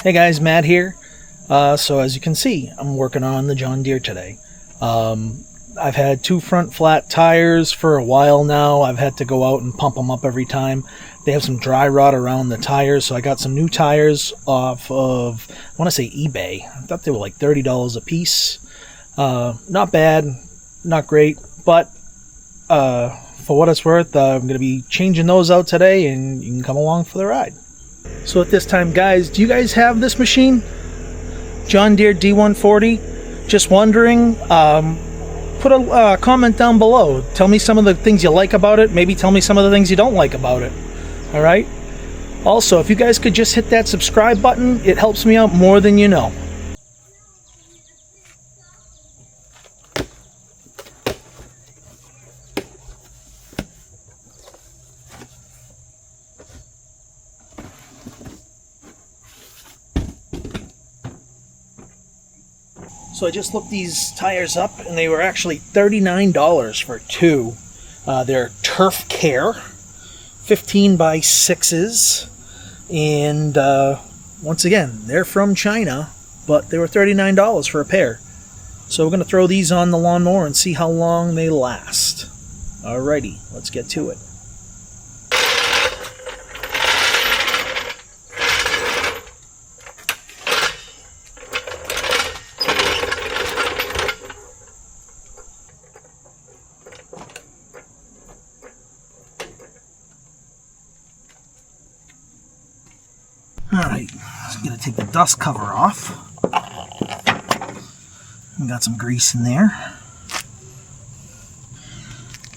Hey guys, Matt here. So as you can see, I'm working on the John Deere today. I've had two front flat tires for a while now. I've had to go out and pump them up every time. They have some dry rot around the tires, so I got some new tires off of, I want to say eBay. I thought they were like $30 a piece. Not bad, not great, but for what it's worth, I'm going to be changing those out today, and you can come along for the ride. So at this time, guys, do you guys have this machine? John Deere D140? Just wondering, put a comment down below. Tell me some of the things you like about it. Maybe tell me some of the things you don't like about it. Alright? Also, if you guys could just hit that subscribe button, it helps me out more than you know. So I just looked these tires up, and they were actually $39 for two. They're Turf Care 15 by 6s, and once again, they're from China, but they were $39 for a pair. So we're going to throw these on the lawnmower and see how long they last. Alrighty, let's get to it. Alright, just gonna take the dust cover off. We got some grease in there.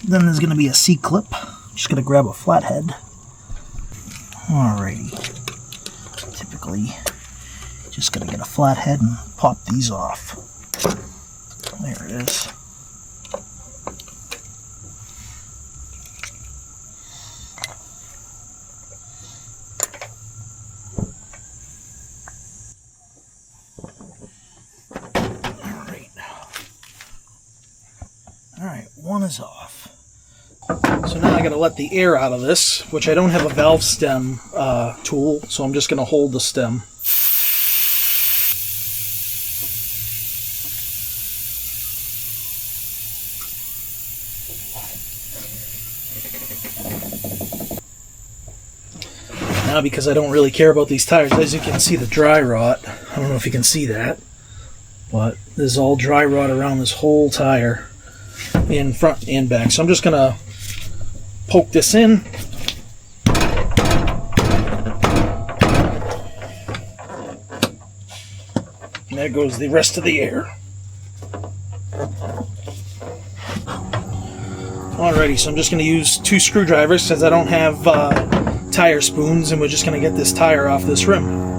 Then there's gonna be a C-clip. Just gonna grab a flathead. Alrighty. Typically, just gonna get a flathead and pop these off. There it is. Alright, one is off. So now I gotta let the air out of this, which I don't have a valve stem tool, so I'm just gonna hold the stem. Now, because I don't really care about these tires, as you can see the dry rot, I don't know if you can see that, but there's all dry rot around this whole tire, in front and back. So I'm just gonna poke this in. And there goes the rest of the air. Alrighty, so I'm just gonna use two screwdrivers since I don't have tire spoons, and we're just gonna get this tire off this rim.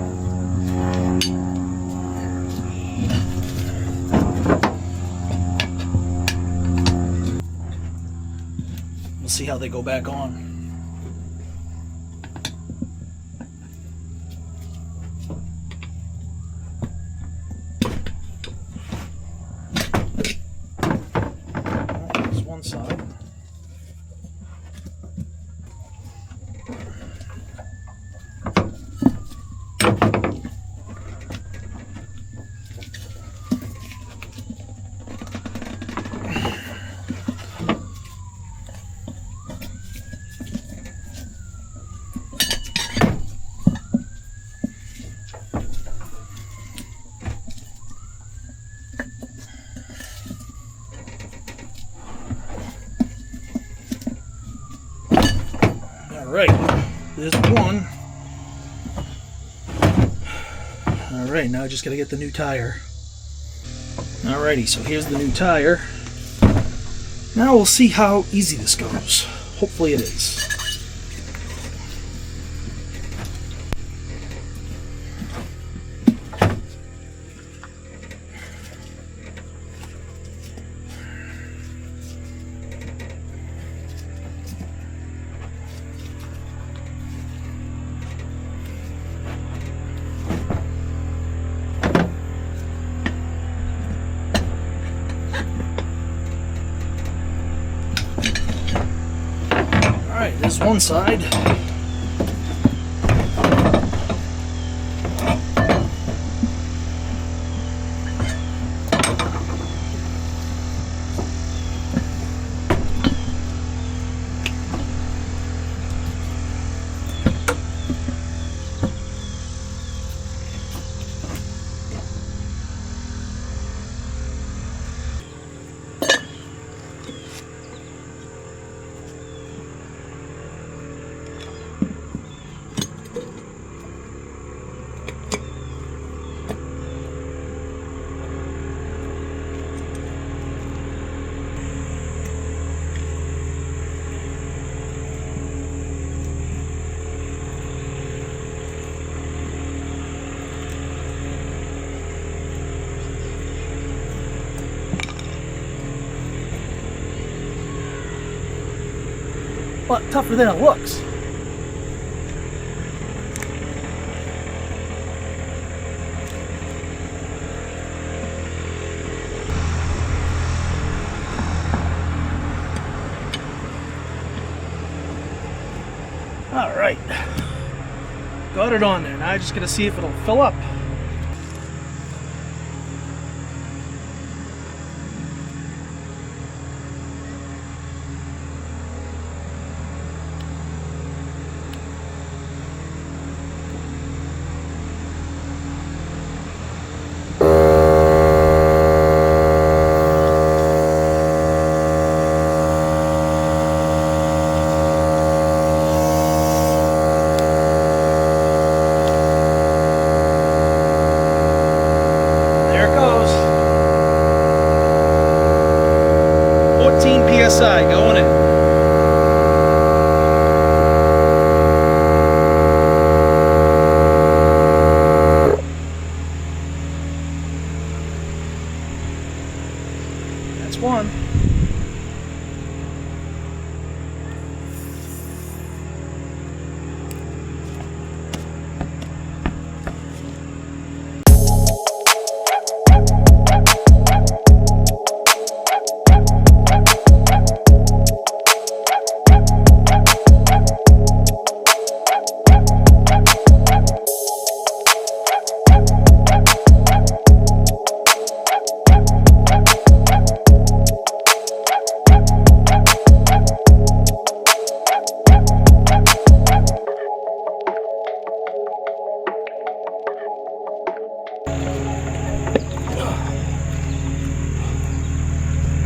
See how they go back on. That's one side. Alright, there's one. Alright, now I just gotta get the new tire. Alrighty, so here's the new tire. Now we'll see how easy this goes. Hopefully it is. one side. A lot tougher than it looks. All right, got it on there. Now I just gotta see if it'll fill up. PSI going in. That's one.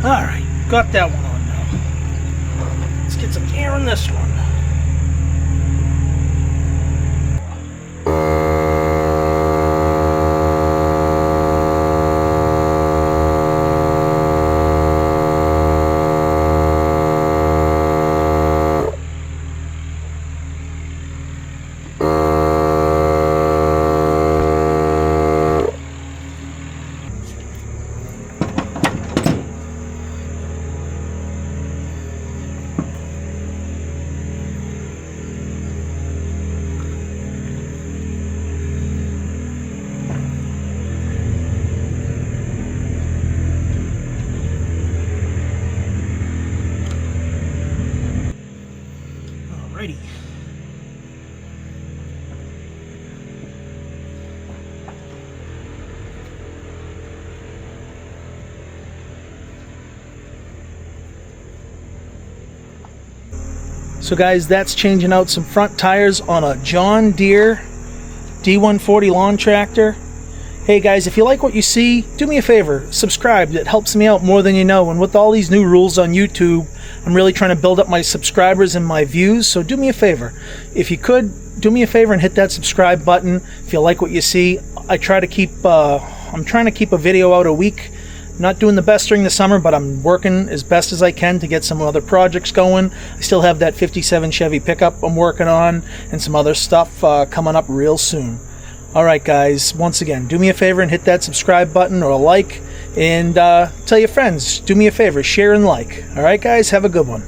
Alright, got that one on now. Let's get some air in this one. Alrighty. So guys, that's changing out some front tires on a John Deere D140 lawn tractor. Hey guys, if you like what you see, do me a favor, subscribe. It helps me out more than you know. And with all these new rules on YouTube, I'm really trying to build up my subscribers and my views. So do me a favor. If you could, do me a favor and hit that subscribe button. If you like what you see, I'm trying to keep a video out a week. Not doing the best during the summer, but I'm working as best as I can to get some other projects going. I still have that 57 Chevy pickup I'm working on and some other stuff coming up real soon. Alright guys, once again, do me a favor and hit that subscribe button or a like, and tell your friends, do me a favor, share and like. Alright guys, have a good one.